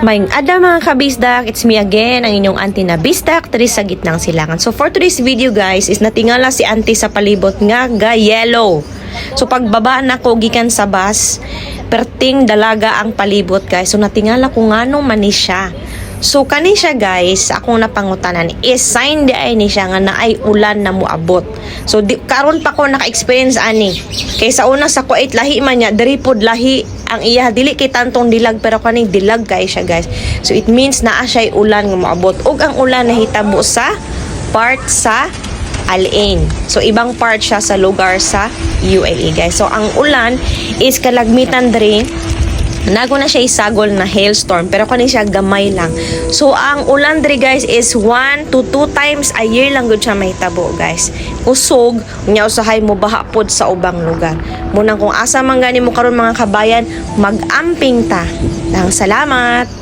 May ada mga kabisdak, it's me again, ang inyong auntie na bisdak, tari sa gitnang silangan. So for today's video guys, is natingala si auntie sa palibot nga ga-yellow. So pagbaba na ko gikan sa bus, perting dalaga ang palibot guys. So natingala ko nga nung mani siya. So kani siya guys, akong napangutanan is sign di ay ni siya nga naay ulan na moabot. So karon pa ko naka-experience ani. Kay sa una sa kuait lahi man niya, diri pod lahi ang iya dili kay tantong dilag pero kaning dilag kay siya guys. So it means naa siya ulan nga moabot. Ug ang ulan nahitabo sa part sa Al-Ain. So ibang part siya sa lugar sa UAE guys. So ang ulan is kalagmitan diri. Nago na siya isagol na hailstorm pero kani siya gamay lang. So ang ulan diri guys is 1 to 2 times a year lang gud siya mahitabo guys. Usog nya usahay mo baha pod sa ubang lugar. Munang kung asa man gani mo karon mga kabayan, mag-amping ta. Salamat.